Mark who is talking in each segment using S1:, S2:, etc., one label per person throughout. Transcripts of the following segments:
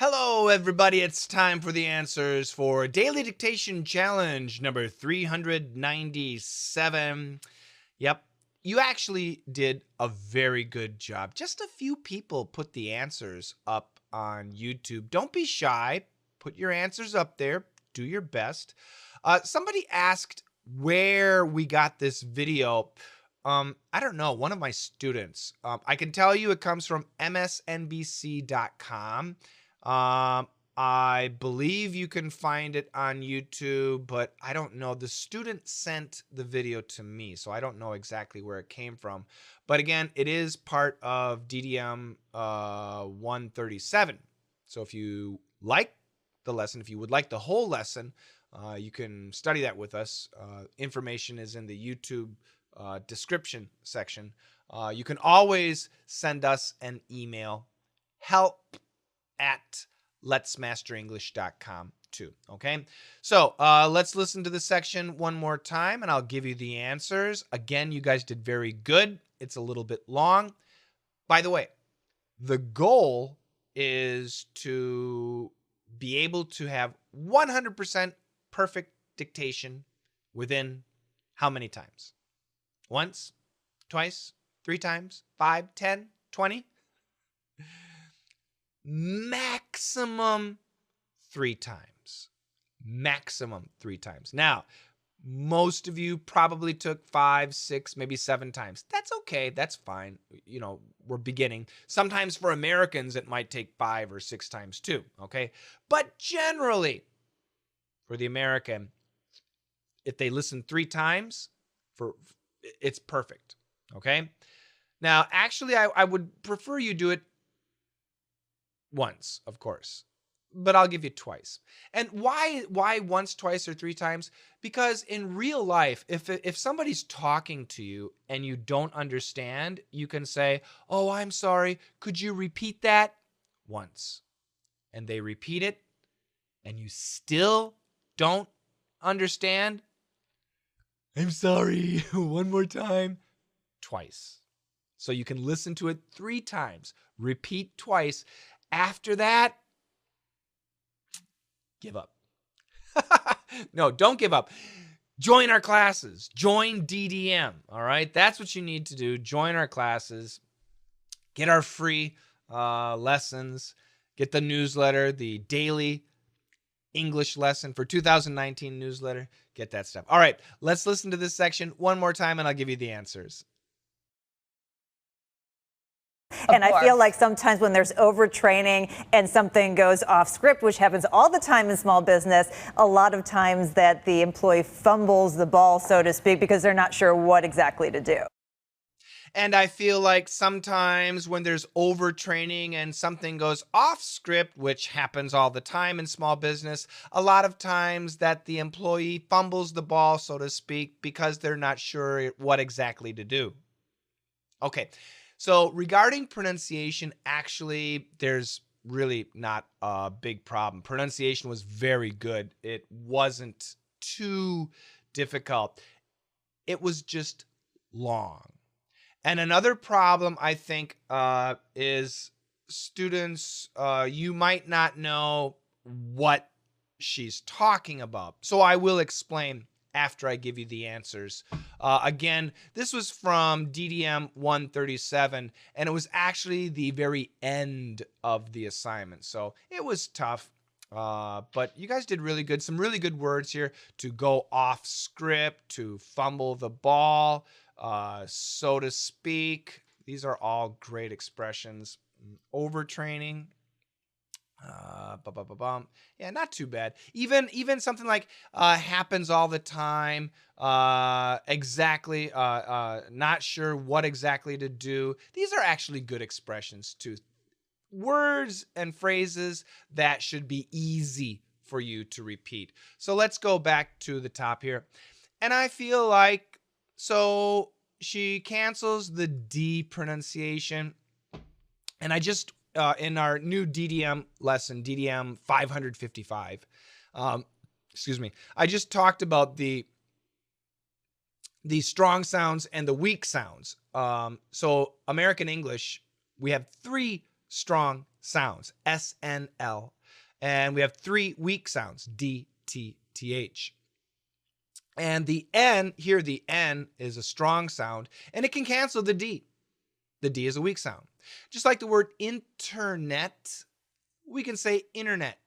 S1: Hello, everybody. It's time for the answers for Daily Dictation Challenge number 397. Yep, you actually did a very good job. Just a few people put the answers up on YouTube. Don't be shy. Put your answers up there. Do your best. Somebody asked where we got this video. I don't know. One of my students. I can tell you it comes from msnbc.com. I believe you can find it on YouTube, but I don't know. The student sent the video to me, so I don't know exactly where it came from. But again, it is part of DDM 137. So if you like the lesson, if you would like the whole lesson, you can study that with us. Information is in the YouTube description section. You can always send us an email, help@letsmasterenglish.com too. Okay, so let's listen to the section one more time and I'll give you the answers. Again, you guys did very good. It's a little bit long. By the way, the goal is to be able to have 100% perfect dictation within how many times? Once, twice, 3 times, 5, 10, 20? Maximum 3 times. Maximum 3 times. Now, most of you probably took 5, 6, maybe 7 times. That's okay. That's fine. You know, we're beginning. Sometimes for Americans, it might take 5 or 6 times too. Okay. But generally, for the American, if they listen 3 times, it's perfect. Okay. Now, actually, I would prefer you do it once, of course, but I'll give you twice. And why once, twice, or 3 times? Because in real life, if somebody's talking to you and you don't understand, you can say, "Oh, I'm sorry. Could you repeat that?" Once. And they repeat it, and you still don't understand. "I'm sorry. One more time." Twice. So you can listen to it 3 times, repeat twice. After that, give up. No, don't give up. Join our classes. Join DDM. All right? That's what you need to do. Join our classes. Get our free lessons. Get the newsletter, the daily English lesson for 2019 newsletter. Get that stuff. All right, let's listen to this section one more time and I'll give you the answers.
S2: And I feel like sometimes when there's overtraining and something goes off script, which happens all the time in small business, a lot of times that the employee fumbles the ball, so to speak, because they're not sure what exactly to do.
S1: And I feel like sometimes when there's overtraining and something goes off script, which happens all the time in small business, a lot of times that the employee fumbles the ball, so to speak, because they're not sure what exactly to do. Okay. So regarding pronunciation, actually, there's really not a big problem. Pronunciation was very good. It wasn't too difficult. It was just long. And another problem, I think, is students, you might not know what she's talking about. So I will explain after I give you the answers. Again, this was from DDM 137, and it was actually the very end of the assignment. So it was tough, but you guys did really good. Some really good words here: to go off script, to fumble the ball, so to speak. These are all great expressions. Overtraining. Yeah, not too bad. Even something like happens all the time. Exactly. Not sure what exactly to do. These are actually good expressions too. Words and phrases that should be easy for you to repeat. So let's go back to the top here. And I feel like, so she cancels the D pronunciation. And I just in our new DDM lesson, DDM 555, excuse me, I just talked about the strong sounds and the weak sounds. So American English, we have 3 strong sounds, SNL. And we have 3 weak sounds, D, T, TH. And the N, here the N is a strong sound, and it can cancel the D. The D is a weak sound. Just like the word internet, we can say internet,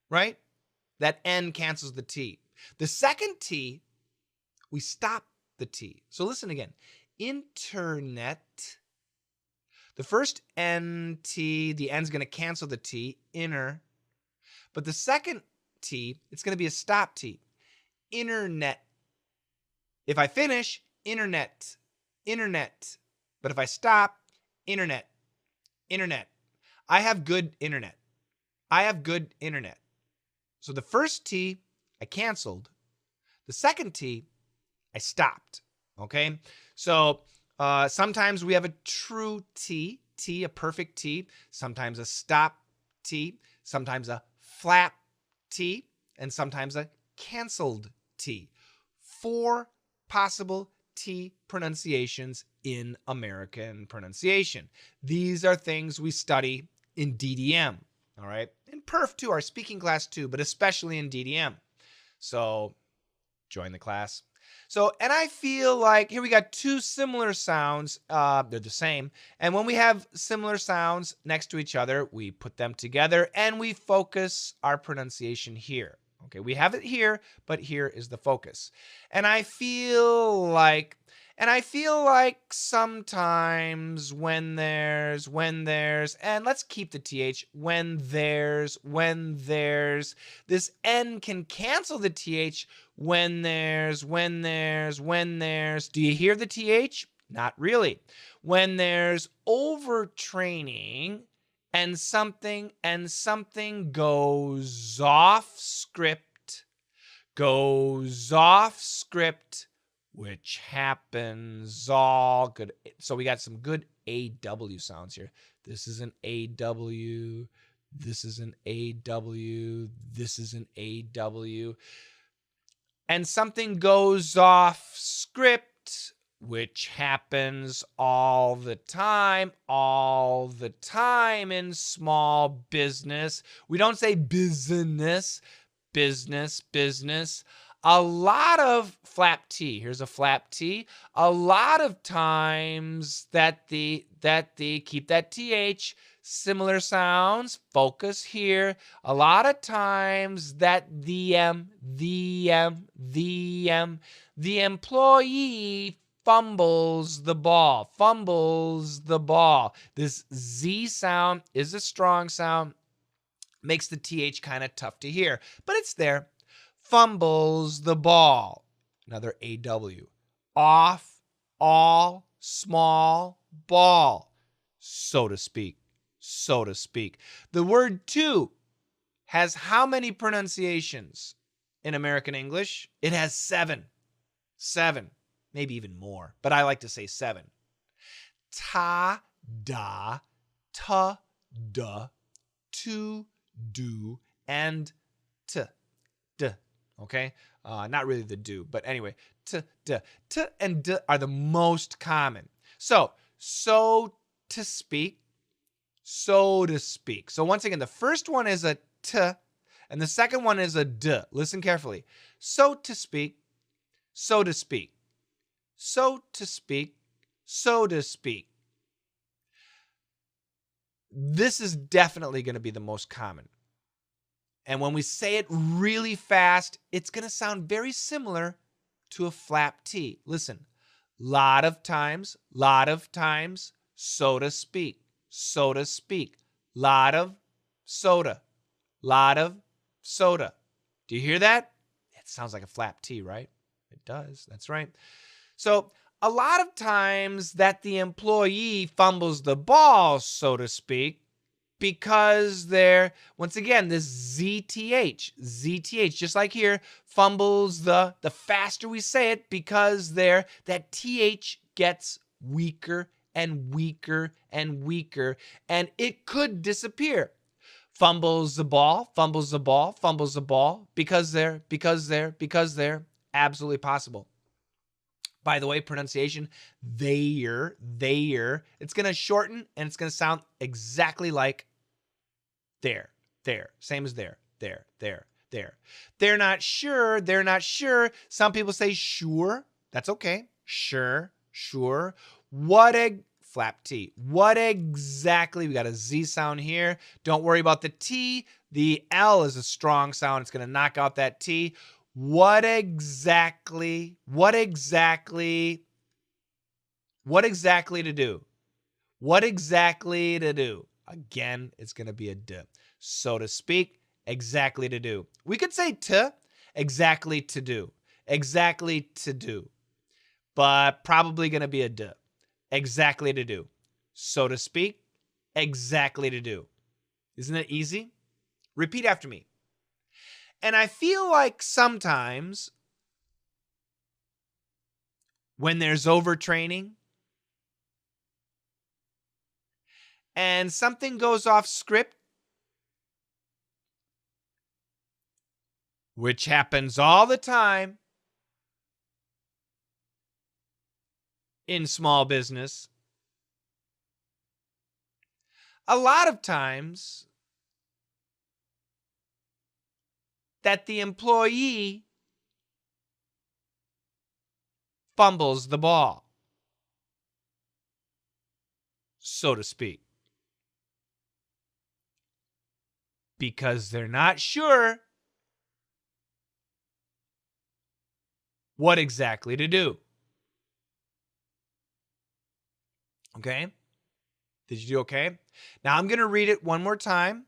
S1: right? That N cancels the T. The second T, we stop the T. So listen again. Internet. The first NT, the N's going to cancel the T, inner. But the second T, it's going to be a stop T. Internet. If I finish, internet, internet. But if I stop, internet, internet. I have good internet. I have good internet. So the first T, I canceled. The second T, I stopped. Okay? So sometimes we have a true T, a perfect T. Sometimes a stop T. Sometimes a flap T. And sometimes a canceled T. 4 possible T pronunciations in American pronunciation. These are things we study in DDM, all right? In Perf too, our speaking class too, but especially in DDM. So join the class. So, and I feel like here we got 2 similar sounds. They're the same. And when we have similar sounds next to each other, we put them together and we focus our pronunciation here. Okay, we have it here, but here is the focus. And I feel like sometimes when there's, and let's keep the TH, when there's, this N can cancel the TH when there's. Do you hear the TH? Not really. When there's overtraining, and something goes off script, which happens all good. So we got some good AW sounds here. This is an AW, this is an AW, this is an AW. And something goes off script, which happens all the time in small business. We don't say business. A lot of flap T. Here's a flap T. A lot of times that the keep that TH, similar sounds, focus here. A lot of times that the employee fumbles the ball. This Z sound is a strong sound, makes the TH kind of tough to hear, but it's there. Fumbles the ball. Another AW. Off, all, small, ball, so to speak. The word to has how many pronunciations in American English? It has 7. 7. Maybe even more, but I like to say 7. Ta, da, ta, da, to, do, and t, d. Okay? Not really the do, but anyway, t, d. T and d are the most common. So to speak. So once again, the first one is a t, and the second one is a d. Listen carefully. So to speak. This is definitely going to be the most common. And when we say it really fast, it's going to sound very similar to a flap T. Listen, lot of times, so to speak. Lot of soda. Do you hear that? It sounds like a flap T, right? It does. That's right. So a lot of times that the employee fumbles the ball, so to speak, because they're, once again, this ZTH, just like here, fumbles the faster we say it, because that TH gets weaker and weaker, and it could disappear. Fumbles the ball, because they're absolutely possible. By the way, pronunciation, their. It's going to shorten and it's going to sound exactly like there. Same as there. They're not sure. Some people say sure. That's okay. Sure. Flap T. What exactly? We got a Z sound here. Don't worry about the T. The L is a strong sound. It's going to knock out that T. What exactly to do? What exactly to do? Again, it's going to be a D. So to speak, exactly to do. We could say to, exactly to do. But probably going to be a D. Exactly to do. So to speak, exactly to do. Isn't it easy? Repeat after me. And I feel like sometimes when there's overtraining and something goes off script, which happens all the time in small business, a lot of times that the employee fumbles the ball, so to speak, because they're not sure what exactly to do. Okay? Did you do okay? Now I'm going to read it one more time.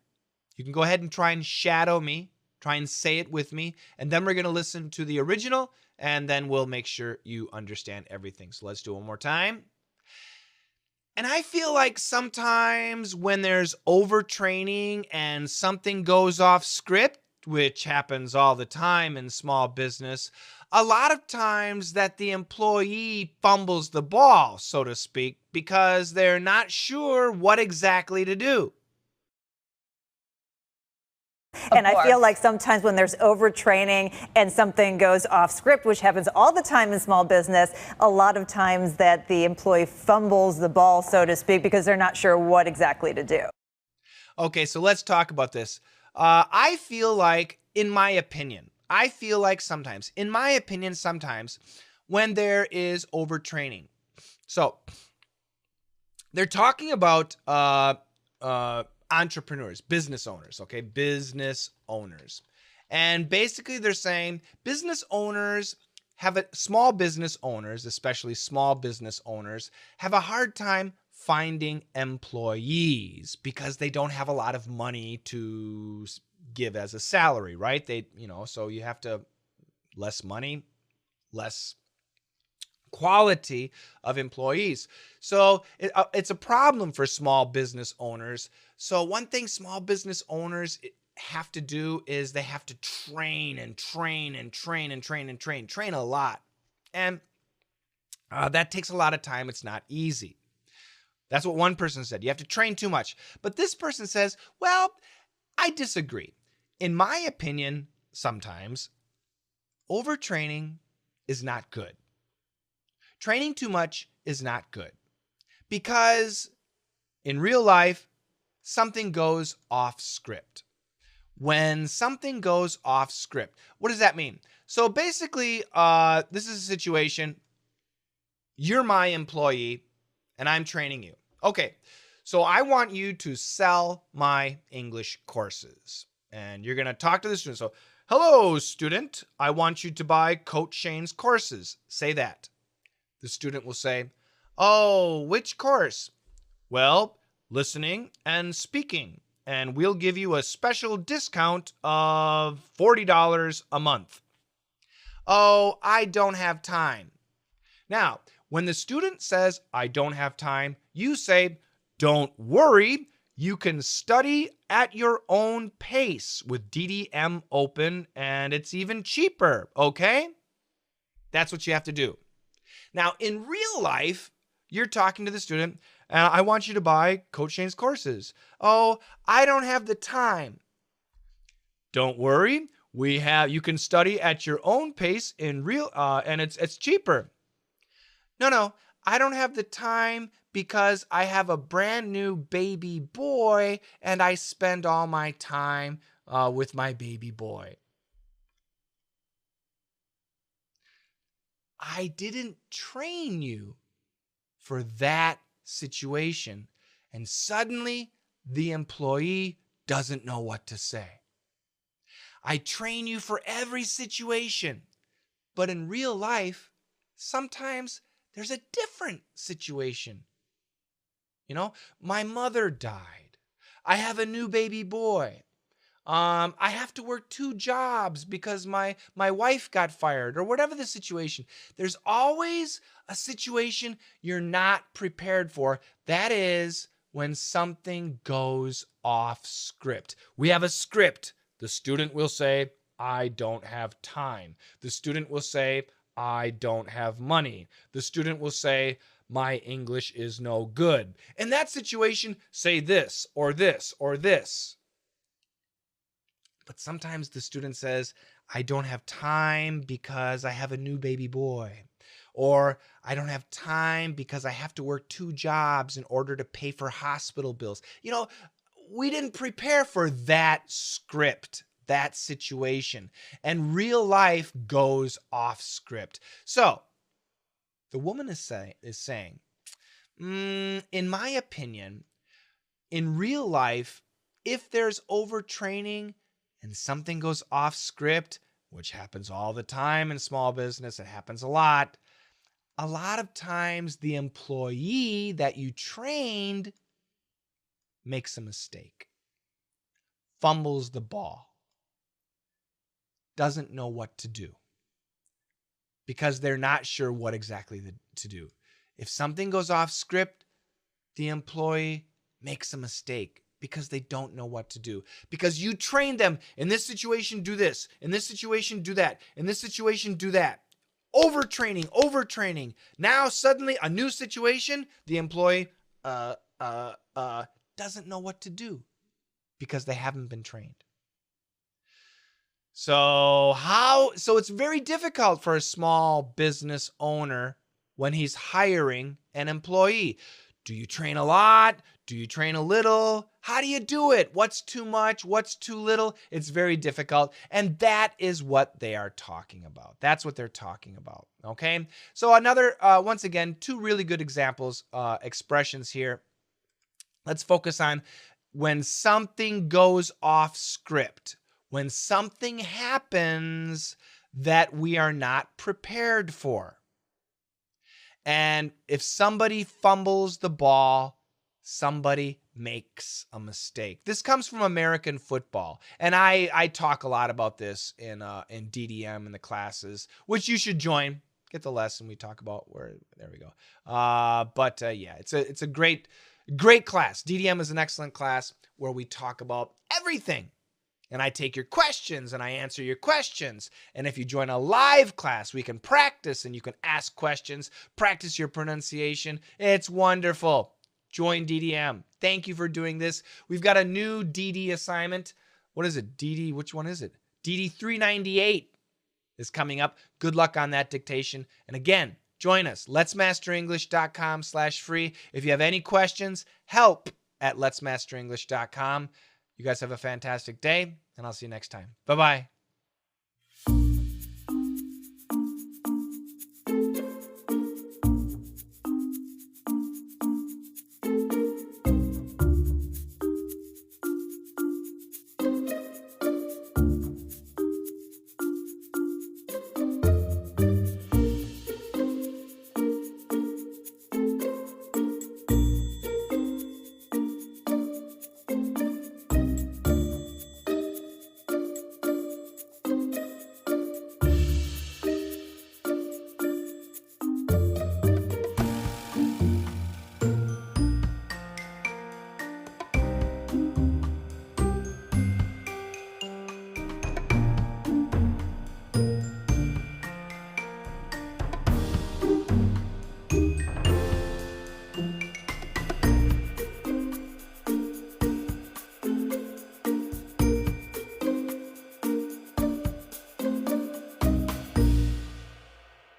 S1: You can go ahead and try and shadow me. Try and say it with me. And then we're going to listen to the original. And then we'll make sure you understand everything. So let's do it one more time. And I feel like sometimes when there's overtraining and something goes off script, which happens all the time in small business, a lot of times that the employee fumbles the ball, so to speak, because they're not sure what exactly to do.
S2: And I feel like sometimes when there's overtraining and something goes off script, which happens all the time in small business, a lot of times that the employee fumbles the ball, so to speak, because they're not sure what exactly to do.
S1: Okay, so let's talk about this. I feel like, in my opinion, sometimes when there is overtraining. So they're talking about entrepreneurs, business owners, okay? Business owners. And basically they're saying small business owners, especially small business owners, have a hard time finding employees because they don't have a lot of money to give as a salary, right? So you have to, less money, less quality of employees. So it's a problem for small business owners. So one thing small business owners have to do is they have to train a lot. And that takes a lot of time. It's not easy. That's what one person said. You have to train too much. But this person says, well, I disagree. In my opinion, sometimes overtraining is not good. Training too much is not good because in real life, something goes off script. When something goes off script, what does that mean? So basically, this is a situation. You're my employee and I'm training you. Okay, so I want you to sell my English courses. And you're going to talk to the student. So, hello, student. I want you to buy Coach Shane's courses. Say that. The student will say, oh, which course? Well, listening and speaking. And we'll give you a special discount of $40 a month. Oh, I don't have time. Now, when the student says, I don't have time, you say, don't worry. You can study at your own pace with DDM open, and it's even cheaper, okay? That's what you have to do. Now, in real life, you're talking to the student, and I want you to buy Coach Shane's courses. Oh, I don't have the time. Don't worry. You can study at your own pace in real, and it's cheaper. No, no, I don't have the time because I have a brand new baby boy and I spend all my time with my baby boy. I didn't train you for that situation. And suddenly the employee doesn't know what to say. I train you for every situation. But in real life, sometimes there's a different situation. My mother died. I have a new baby boy. I have to work two jobs because my wife got fired or whatever the situation. There's always a situation you're not prepared for. That is when something goes off script. We have a script. The student will say, I don't have time. The student will say, I don't have money. The student will say, my English is no good. In that situation, say this or this or this. But sometimes the student says, I don't have time because I have a new baby boy. Or I don't have time because I have to work two jobs in order to pay for hospital bills. We didn't prepare for that script, that situation. And real life goes off script. So the woman is saying, in my opinion, in real life, if there's overtraining and something goes off script, which happens all the time in small business, it happens a lot of times the employee that you trained makes a mistake, fumbles the ball, doesn't know what to do because they're not sure what exactly to do. If something goes off script, the employee makes a mistake because they don't know what to do. Because you train them, in this situation, do this. In this situation, do that. In this situation, do that. Overtraining. Now, suddenly, a new situation, the employee doesn't know what to do because they haven't been trained. So it's very difficult for a small business owner when he's hiring an employee. Do you train a lot? Do you train a little? How do you do it? What's too much? What's too little? It's very difficult. And that is what they are talking about. That's what they're talking about. Okay. So once again, two really good examples, expressions here. Let's focus on when something goes off script, when something happens that we are not prepared for. And if somebody fumbles the ball, somebody makes a mistake. This comes from American football. And I talk a lot about this in DDM in the classes, which you should join. Get the lesson we talk about there we go. Yeah, it's a great class. DDM is an excellent class where we talk about everything. And I take your questions and I answer your questions. And if you join a live class, we can practice and you can ask questions, practice your pronunciation. It's wonderful. Join DDM. Thank you for doing this. We've got a new DD assignment. What is it? DD, which one is it? DD 398 is coming up. Good luck on that dictation. And again, join us. letsmasterenglish.com/free. If you have any questions, help@letsmasterenglish.com. You guys have a fantastic day, and I'll see you next time. Bye-bye.